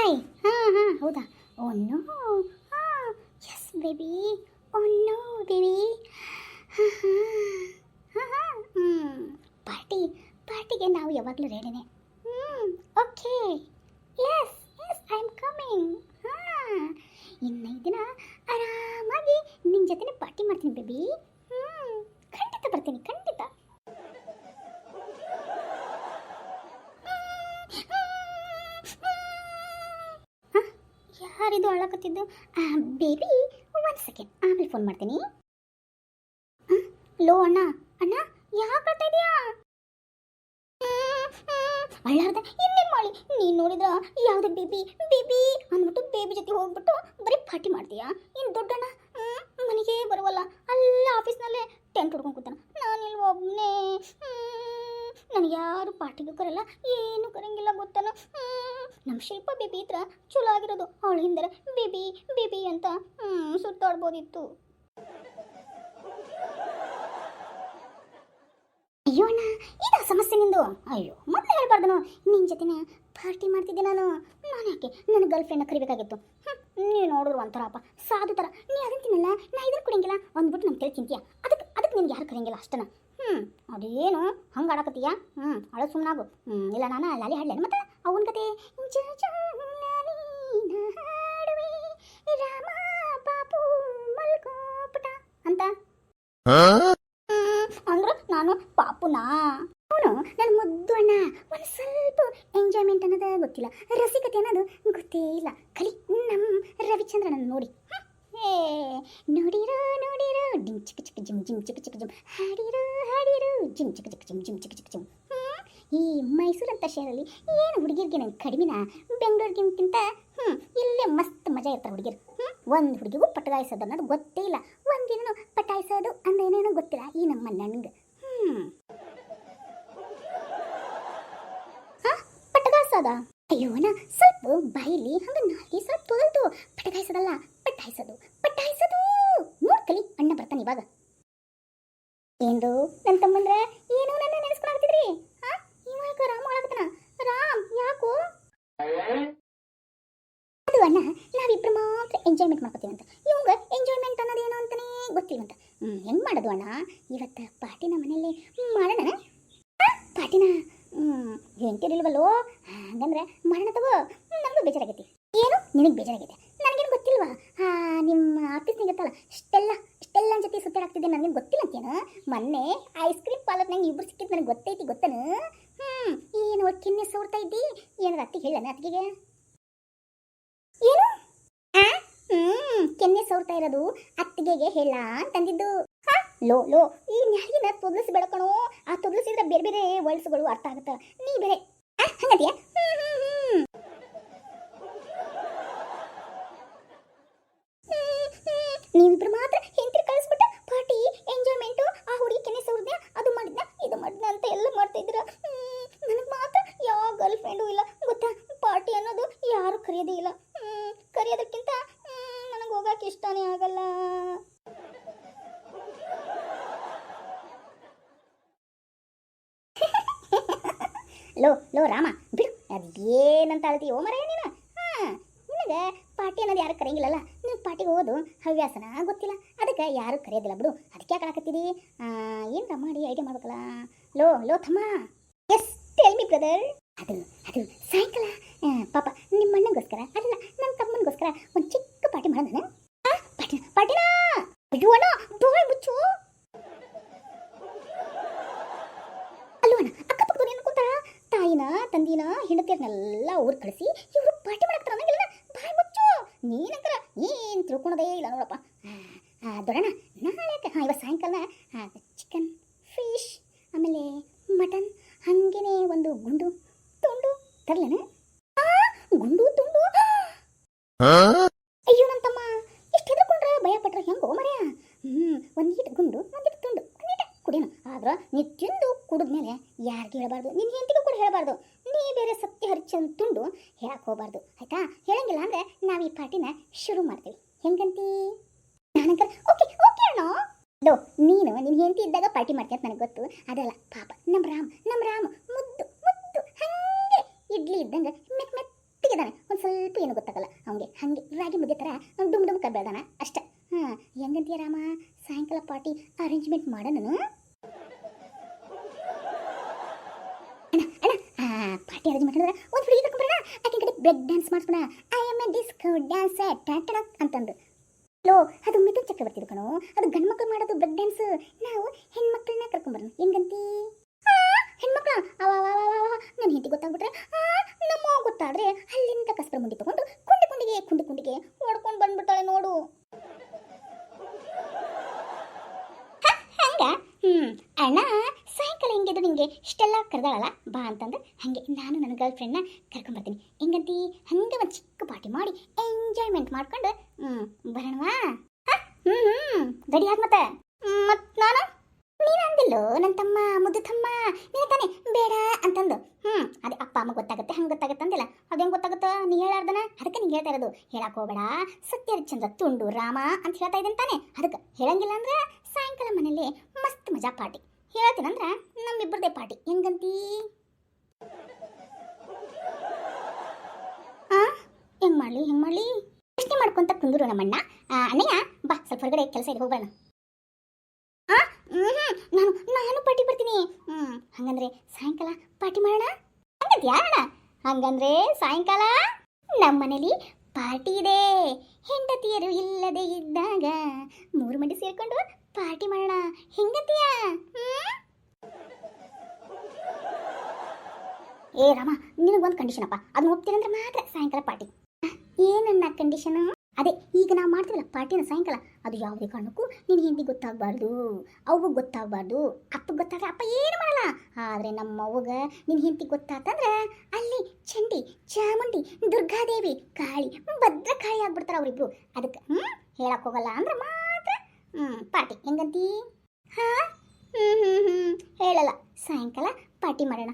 Hi. ಹಾಂ ಹೌದಾ. Oh no. ಹಾಂ yes baby. Oh no baby. ಹಾಂ ಹಾಂ ಹಾಂ ಪಾರ್ಟಿಗೆ ನಾವು ಯಾವಾಗಲೂ ರೆಡಿನೇ. Okay. Yes I am coming. ಹಾಂ ಇನ್ನು 5 ದಿನ ಆರಾಮಾಗಿ ನಿನ್ನ ಜೊತೆ ಪಾರ್ಟಿ ಮಾಡ್ತೀನಿ ಬೇಬಿ. ಖಂಡಿತ ಬರ್ತೀನಿ, ಖಂಡಿತ. ಯಾರಿದು ಅಳಕತ್ತಿದ್ದು? ಬೇಬಿ 1 ಸೆಕೆಂಡ್, ಆಮೇಲೆ ಫೋನ್ ಮಾಡ್ತೀನಿ. ಲೋ ಅಣ್ಣ ಯಾಕೆ ಅಳ್ತಾ ಇದೆಯಾ? ಅಳ್ಳಾರ್ದ ಇನ್ನೇನು ಮಾಡಿ? ನೀನು ನೋಡಿದ್ರ ಯಾವುದೇ ಬೇಬಿ ಅಂದ್ಬಿಟ್ಟು ಬೇಬಿ ಜೊತೆ ಹೋಗ್ಬಿಟ್ಟು ಬರೀ ಪಾರ್ಟಿ ಮಾಡ್ತೀಯಾ? ಇನ್ನು ದೊಡ್ಡಣ್ಣ ಮನೆಗೆ ಬರುವಲ್ಲ, ಅಲ್ಲೇ ಆಫೀಸ್ನಲ್ಲೇ ಟೆಂಟ್ ಹೊಡ್ಕೊಂಡು ಕೂತಾನ. ನಾನಿಲ್ಲಿ ಒಬ್ಬನೇ. ನನಗೆ ಯಾರು ಪಾರ್ಟಿಗೂ ಕರಲ್ಲ, ಏನು ಕರಂಗಿಲ್ಲ ಗೊತ್ತಾನ. ನಮ್ಮ ಶಿಲ್ಪ ಬೇಬಿ ಹತ್ರ ಚಲೋ ಆಗಿರೋದು. ಅವಳು ಹಿಂದೆ ಬೇಬಿ ಅಂತ ಸುತ್ತಾಡ್ಬೋದಿತ್ತು. ಅಯ್ಯೋ ಅಣ್ಣ, ಇದ ಸಮಸ್ಯೆ ನಿಂದು. ಅಯ್ಯೋ ಮೊದಲು ಹೇಳ್ಬಾರ್ದನು. ನಿನ್ನ ಜೊತೆನೇ ಪಾರ್ಟಿ ಮಾಡ್ತಿದ್ದೆ ನಾನು. ಯಾಕೆ ನನ್ನ ಗರ್ಲ್ ಫ್ರೆಂಡ್ನ ಕರಿಬೇಕಾಗಿತ್ತು? ನೀನು ನೋಡಿದ್ರು ಒಂಥರಪ್ಪ ಸಾಧು ಥರ. ನೀ ಅದನ್ನು ತಿನ್ನಲ್ಲ, ನಾ ಇದನ್ನು ಕುಡಿಯಂಗಿಲ್ಲ ಅಂದ್ಬಿಟ್ಟು ನಮ್ಮ ತಲೆ ತಿಂತೀಯ. ಅದಕ್ಕೆ ನಿನ್ಗೆ ಯಾರು ಕರಿಯಂಗಿಲ್ಲ ಅಷ್ಟನ. ಅದೇನು ಹಂಗೆ ಆಡಕತ್ತೀಯ? ಅಳ ಸುಮ್ಮನಾಗು. ಇಲ್ಲ ನಾನು ಲಾಲಿ ಹಾಡ್ಲೇನು ಮತ್ತೆ ಅವನ ಕತೆ. ರಾಮ ಬಾಪು ಮಲ್ಕೋಪಟ ಅಂತ ಅಂದ್ರೆ ನಾನು ಪಾಪುನಾ? ಅವನು ನನ್ನ ಮುದ್ದು ಅಣ್ಣ. ಒಂದು ಸ್ವಲ್ಪ ಎಂಜಾಯ್ಮೆಂಟ್ ಅನ್ನೋದು ಗೊತ್ತಿಲ್ಲ, ರಸಿಕತೆ ಅನ್ನೋದು ಗೊತ್ತೇ ಇಲ್ಲ. ಕಲಿ ನಮ್ಮ ರವಿಚಂದ್ರನ ನೋಡಿ. ನೋಡಿರೋ ಡಿಮ್ ಚಿಕ್ಕ ಚಿಕ್ಕ ಜಿಮ್ ಹಾಡಿರೋ ಜಿಮ್ ಚಿಕ್ಕ ಜಿಮ್. ಈ ಮೈಸೂರು ಅಂತ ಶಹರಲ್ಲಿ ಏನು ಹುಡುಗಿರಿಗೆ ನಂಗೆ ಕಡಿಮೆನಾ? ಬೆಂಗಳೂರಿಗಿಂತ ಇಲ್ಲೇ ಮಸ್ತ್ ಮಜಾ ಇರ್ತಾರೆ ಹುಡುಗಿರು. ಒಂದು ಹುಡುಗಿಗೂ ಪಟಾಯಿಸೋದು ಅನ್ನೋದು ಗೊತ್ತೇ ಇಲ್ಲ. ಒಂದಿನ ಪಟಾಯಿಸೋದು ಅಂದ್ರೆ ಏನೇನೋ ಗೊತ್ತಿಲ್ಲ ಈ ನಮ್ಮ ನನಗೆ. ಪಟಗಾಯಿಸೋದ? ಅಯ್ಯೋನ ಸ್ವಲ್ಪ ಬಾಯಿಲಿ ಹಂಗೆ ನಾಲ್ಗೆ ಸ್ವಲ್ಪ ತೊಗಲ್ತು. ಪಟಗಾಯಿಸೋದಲ್ಲ, ಪಟಾಯಿಸೋದು. ನೋಡ್ಕಲಿ, ಅಣ್ಣ ಬರ್ತಾನೆ ಇವಾಗ. ಏನು ನನ್ನ ತಮ್ಮಂದ್ರೆ ಏನು ನನ್ನ ನೆನೆಸ್ಕೊಳಾಗ್ತಿದ್ರಿ? ಇವಾಗ ರಾಮ ಒಳಗತನ. ರಾಮ್ ಯಾಕೋ? ಅದು ಅಣ್ಣ, ನಾವಿಬ್ರು ಮಾತ್ರ ಎಂಜಾಯ್ಮೆಂಟ್ ಮಾಡ್ಕೋತೀವಂತ. ಇವಂಗ ಎಂಜಾಯ್ಮೆಂಟ್ ಅನ್ನೋದು ಏನು ಅಂತಾನೆ ಗೊತ್ತಿಲ್ವಂತ. ಹೆಂಗೆ ಮಾಡೋದು ಅಣ್ಣ? ಇವತ್ತು ಪಾರ್ಟಿನ ಮನೆಯಲ್ಲಿ ಮಾಡೋಣ. ಪಾರ್ಟಿನ ಎಂತಿರಲ್ವಲ್ಲೋ? ಹಂಗಂದ್ರೆ ಮಾಡೋಣ ತಗೋ. ನಮಗೂ ಬೇಜಾರಾಗೈತಿ. ಏನು ನಿನಗೆ ಬೇಜಾರಾಗೈತೆ? ನನಗೇನು ಗೊತ್ತಿಲ್ವಾ? ನಿಮ್ಮ ಆಫೀಸ್ನಾಗ ಇರ್ತಲ್ಲ ಇಷ್ಟೆಲ್ಲ ಜೊತೆ ಸುತ್ತಾಡ್ತಿದ್ದೆ, ನನಗೇನು ಗೊತ್ತಿಲ್ಲ ಅಂತೇನು? ಮೊನ್ನೆ ಐಸ್ ಕ್ರೀಮ್ ಪಾರ್ಲರ್ ನಂಗೆ ಇಬ್ಬರು ಸಿಕ್ಕಿದ್ದು ನನಗೆ ಗೊತ್ತೈತಿ, ಗೊತ್ತನು? ಏನು ಕೆನ್ನೆ ಸೋರ್ತಾ ಇದ್ದಿ? ಏನಾರ ಅತ್ತಿಗೆ ಹೇಳಣ? ಅತ್ತಿಗೆಗೆ ಏನು? ಕೆನ್ನೆ ಸೋರ್ತಾ ಇರೋದು ಅತ್ತಿಗೆಗೆ ಹೇಳ ಅಂತಂದಿದ್ದು. ಲೋ ಈ ನ್ಯಾಗಿನ ತೊದಲಿಸಿ ಬೆಳಕಣೋ. ಆ ತೊದಲಿಸಿದ್ರೆ ಬೇರೆ ವರ್ಡ್ಸ್ಗಳು ಅರ್ಥ ಆಗುತ್ತ. ನೀ ಬೇರೆ ಹಂಗಂತೀಯ? ನೀವಿಬ್ರು ಮಾತ್ರ ಹೆಂಡ್ತಿ ಕಳಿಸ್ಬಿಟ್ಟು ಪಾರ್ಟಿ ಎಂಜಾಯ್ಮೆಂಟು, ಆ ಹುಡುಗಿ ಕೆನೆ ಸೋರ್ದೆ, ಅದು ಮಾಡಿದ್ನ ಇದು ಮಾಡಿದ್ನ ಅಂತ ಎಲ್ಲ ಮಾಡ್ತಾ ಇದ್ದೀರ. ನನಗೆ ಮಾತ್ರ ಯಾವ ಗರ್ಲ್ ಫ್ರೆಂಡು ಇಲ್ಲ ಗೊತ್ತಾ? ಪಾರ್ಟಿ ಅನ್ನೋದು ಯಾರು ಕರೆಯೋದೇ ಇಲ್ಲ. ಕರೆಯೋದಕ್ಕಿಂತ ನನಗೆ ಹೋಗಕ್ಕೆ ಇಷ್ಟನೇ ಆಗಲ್ಲ. ಲೋ ರಾಮ ಬಿಡು, ಅದೇನಂತ ಅಳ್ತೀವೋ ಮರೆಯ ನೀನು. ನಿನಗೆ ಪಾರ್ಟಿ ಅನ್ನೋದು ಯಾರು ಕರೆಯಂಗಿಲ್ಲಲ್ಲ. ನೀವು ಪಾರ್ಟಿಗೆ ಹೋದು ಹವ್ಯಾಸನ ಗೊತ್ತಿಲ್ಲ, ಅದಕ್ಕೆ ಯಾರು ಕರೆಯೋದಿಲ್ಲ ಬಿಡು. ಅದಕ್ಕೆ ಯಾಕೆ ಆಳಕತ್ತೀರಿ? ಏನರ ಮಾಡಿ ಐಡಿಯಾ ಮಾಡ್ಬೇಕಲ್ಲ. ಲೋ ಥಮ್ಮ. Yes tell me brother. ಅದು ಸಾಯಂಕಾಲ ಪಾಪ ನಿಮ್ಮ ಅಣ್ಣಗೋಸ್ಕರ ಅಲ್ಲ, ನನ್ನ ತಮ್ಮನಿಗೋಸ್ಕರ ಒಂದು ಚಿಕ್ಕ ಪಾರ್ಟಿ ಮಾಡೋಣ. ಪಾರ್ಟಿನಾ? ಅಯ್ಯೋ ಅಣ್ಣ ಬಾಯ್ ಮುಚ್ಚು. ಅಲ್ಲೋ ಅಣ್ಣ, ಅಕ್ಕಪಕ್ಕದವ್ರು ಏನು ಕೂತಾರ? ತಾಯಿನ ತಂದಿನ ಹೆಂಡತಿಯರ್ನೆಲ್ಲ ಊರು ಕಳಿಸಿ ಇವರು ಪಾರ್ಟಿ ಮಾಡಕ್ತಾರ ಅನ್ನಂಗಿಲ್ಲ. ಬಾಯ್ ಮುಚ್ಚು. ನೀನಂಕರ ಏನು ತಿಳ್ಕೊಳೋದೇ ಇಲ್ಲ ನೋಡಪ್ಪ. ದೊಡ್ಡಣ್ಣ ನಾಳೆ ಇವಾಗ ಸಾಯಂಕಾಲ ಚಿಕನ್, ಫಿಶ್, ಆಮೇಲೆ ಮಟನ್, ಹಾಗೇನೆ ಒಂದು ಗುಂಡು ತುಂಡು ತರ್ಲೇನ? ಗುಂಡು ತುಂಡು? ಅಯ್ಯೋ ನನ್ನ ತಮ್ಮ, ಎಷ್ಟು ಹೆದರ್ಕೊಂಡ್ರೆ ಭಯ ಪಟ್ರೆ ಹೆಂಗೋ ಮರ್ಯ. ಒಂದೀಟ ಗುಂಡು ಒಂದೀಟ ತುಂಡು ಒಂದೀಟ ಕುಡಿಯೋಣ. ಆದ್ರೆ ನೀ ತಿಂದು ಕುಡಿದ್ಮೇಲೆ ಯಾರಿಗೆ ಹೇಳಬಾರ್ದು, ನಿನ್ನ ಹೆಂಡತಿಗೂ ಕೂಡ ಹೇಳಬಾರ್ದು. ನೀ ಬೇರೆ ಸತ್ಯ ಹರಿಚಂದ್ ತುಂಡು ಹೇಳಕ್ಕೆ ಹೋಗಬಾರ್ದು, ಆಯ್ತಾ? ಹೇಳಂಗಿಲ್ಲ ಅಂದ್ರೆ ನಾವು ಈ ಪಾರ್ಟಿನ ಶುರು ಮಾಡ್ತೀವಿ. ಹೆಂಗಂತಿ? ನಾನಂಕರ್ ಓಕೆ ಅಣ್ಣ. ಲೋ ನೀನು ನಿನ್ನ ಹೆಂಡತಿ ಇದ್ದಾಗ ಪಾರ್ಟಿ ಮಾಡ್ತೀಯ ಅಂತ ನನಗೆ ಗೊತ್ತು. ಅದಲ್ಲ ಪಾಪ ನಮ್ಮ ರಾಮ್ ಮುದ್ದು ಹಂಗೆ ಇಡ್ಲಿ ಇದ್ದಂಗೆ ಮೆತ್ತಿಗಿದ್ದಾನೆ. ಒಂದು ಒಂದು ಸ್ವಲ್ಪ ಏನು ಗೊತ್ತಾಗಲ್ಲ ಅವನಿಗೆ. ಹಾಗೆ ರಾಗಿ ಮುದ್ದೆ ಥರ ಡುಮ್ ಡುಮ್ ಬೆಳ್ದಾನ ಅಷ್ಟೆ. ಹಾಂ, ಹೆಂಗಂತೀಯ ರಾಮ? ಸಾಯಂಕಾಲ ಪಾರ್ಟಿ ಅರೇಂಜ್ಮೆಂಟ್ ಮಾಡೋಣ. ಅಣ್ಣ ಅಣ್ಣ, ಪಾರ್ಟಿ ಅರೇಂಜ್ ಮಾಡಿದ್ರೆ ಒಂದು ಹುಡುಗಿ ಕರ್ಕೊಂಬರೋಣ. ಆಕೆ ಕಡೆ ಬ್ರೇಕ್ ಡ್ಯಾನ್ಸ್ ಮಾಡಿಸ್ಬೋಣ. I am a disco dance ಟ್ಯಾಟಣ ಅಂತಂದು. ಲೋ, ಅದು ಮಿಥುನ್ ಚಕ್ರವರ್ತಿ ಕಣೋ, ಅದು ಗಂಡು ಮಕ್ಕಳು ಮಾಡೋದು ಬ್ರೇಕ್ ಡ್ಯಾನ್ಸ್. ನಾವು ಹೆಣ್ಮಕ್ಳನ್ನ ಕರ್ಕೊಂಬರೋಣ. ಹೆಂಗಂತಿ? ಹೆಣ್ಮಕ್ಳ ನನ್ನ ಹೆಂಡತಿ ಗೊತ್ತಾಗ್ಬಿಟ್ರೆ, ನಮ್ಮ ಗೊತ್ತಾದ್ರೆ ಅಲ್ಲಿಂದ ಕಸ್ಬರ ಮುಂದೆ ತಗೊಂಡು ಕುಂಡಿ ಕುಂಡಿಗೆ ಓಡ್ಕೊಂಡು ಬಂದ್ಬಿಡ್ತಾಳೆ ನೋಡು. ಹಂಗ ಅಣ್ಣ ಸಾಯಂಕಾಲ ಹೆಂಗಿದ್ರು ನಿಂಗೆ ಇಷ್ಟೆಲ್ಲ ಕರೆದಾಳಲ್ಲ ಬಾ ಅಂತಂದ್ರೆ, ಹಾಗೆ ನಾನು ನನ್ನ ಗರ್ಲ್ ಫ್ರೆಂಡ್ನ ಕರ್ಕೊಂಬರ್ತೀನಿ. ಹೆಂಗಂತಿ? ಹಂಗೆ ಒಂದು ಚಿಕ್ಕ ಪಾರ್ಟಿ ಮಾಡಿ ಎಂಜಾಯ್ಮೆಂಟ್ ಮಾಡ್ಕೊಂಡು ಬರೋಣವಾ? ರೆಡಿ ಆದ ಮತ್ತೆ ನಾನು ನೀನು ಅಂದಿಲ್ಲೋ ನನ್ನ ತಮ್ಮ ಮುದ್ದು ತಮ್ಮ, ನೀನು ತಾನೆ ಬೇಡ ಅಂತಂದು. ಅದೇ ಅಪ್ಪ ಅಮ್ಮ ಗೊತ್ತಾಗುತ್ತೆ, ಹಂಗೆ ಗೊತ್ತಾಗುತ್ತೆ ಅಂದಿಲ್ಲ. ಅದೇನು ಗೊತ್ತಾಗುತ್ತೋ ನೀ ಹೇಳಾರ್ದನ? ಅದಕ್ಕೆ ನೀನು ಹೇಳ್ತಾ ಇರೋದು. ಹೇಳಕ್ಕೆ ಹೋಗಬೇಡ, ಸತ್ಯಹರಿಶ್ಚಂದ್ರ ತುಂಡು ರಾಮ ಅಂತ ಹೇಳ್ತಾ ಇದ್ದೇನೆ ತಾನೆ. ಅದಕ್ಕೆ ಹೇಳಂಗಿಲ್ಲ ಅಂದ್ರೆ ಸಾಯಂಕಾಲ ಮನೇಲಿ ಮಸ್ತ್ ಮಜಾ ಪಾರ್ಟಿ. ಹೇಳ್ತೀನಂದ್ರೆ ನಮ್ಮಿಬ್ಬರದೇ ಪಾರ್ಟಿ. ಹೆಂಗಂತೀ? ಹೆಂಗೆ ಮಾಡಲಿ ಪ್ರಶ್ನೆ ಮಾಡ್ಕೊಂತ ಕುಂದ್ರು ನಮ್ಮಣ್ಣ. ಅಣ್ಣಯ್ಯ ಬಾ, ಸ್ವಲ್ಪ ಹೊರಗಡೆ ಕೆಲಸ ಇದೆ, ಹೋಗೋಣ. ನಾನು ಪಾರ್ಟಿ ಬರ್ತೀನಿ. ಹಂಗಂದ್ರೆ ಸಾಯಂಕಾಲ ಪಾರ್ಟಿ ಮಾಡೋಣ ಹಂಗಂತೀಯ ಅಣ್ಣ? ಹಂಗಂದ್ರೆ ಸಾಯಂಕಾಲ ನಮ್ಮ ಮನೇಲಿ ಪಾರ್ಟಿ ಇದೆ. ಹೆಂಡತಿಯರು ಇಲ್ಲದೆ ಇದ್ದಾಗ 3 ಮಂದಿ ಸೇರ್ಕೊಂಡು ಪಾರ್ಟಿ ಮಾಡೋಣ. ಹೆಂಗಂತೀಯ? ಏ ರಾಮ, ನಿನಗೊಂದು ಕಂಡೀಷನ್ ಅಪ್ಪ, ಅದನ್ನ ಒಪ್ತೀನಂದ್ರೆ ಮಾತ್ರ ಸಾಯಂಕಾಲ ಪಾರ್ಟಿ. ಏನನ್ನ ಕಂಡೀಷನು? ಅದೇ ಈಗ ನಾವು ಮಾಡ್ತೀವಲ್ಲ ಪಾರ್ಟಿನ ಸಾಯಂಕಾಲ, ಅದು ಯಾವುದೇ ಕಾರಣಕ್ಕೂ ನಿನ್ನ ಹೆಂಡತಿ ಗೊತ್ತಾಗಬಾರ್ದು, ಅವ್ಗೆ ಗೊತ್ತಾಗಬಾರ್ದು. ಅಪ್ಪಗೆ ಗೊತ್ತಾದ್ರೆ ಅಪ್ಪ ಏನು ಮಾಡಲ್ಲ. ಆದರೆ ನಮ್ಮ ಅವ್ಗೆ ನಿನ್ನ ಹೆಂಡತಿ ಗೊತ್ತಾತಂದ್ರೆ ಅಲ್ಲಿ ಚಂಡಿ, ಚಾಮುಂಡಿ, ದುರ್ಗಾದೇವಿ, ಕಾಳಿ, ಭದ್ರಕಾಳಿ ಆಗ್ಬಿಡ್ತಾರೆ ಅವರಿಬ್ರು. ಅದಕ್ಕೆ ಹೇಳಕ್ಕೆ ಹೋಗಲ್ಲ ಅಂದ್ರೆ ಮಾತ್ರ ಪಾರ್ಟಿ. ಹೆಂಗಂತೀ? ಹಾಂ ಹೇಳಲ್ಲ, ಸಾಯಂಕಾಲ ಪಾರ್ಟಿ ಮಾಡೋಣ.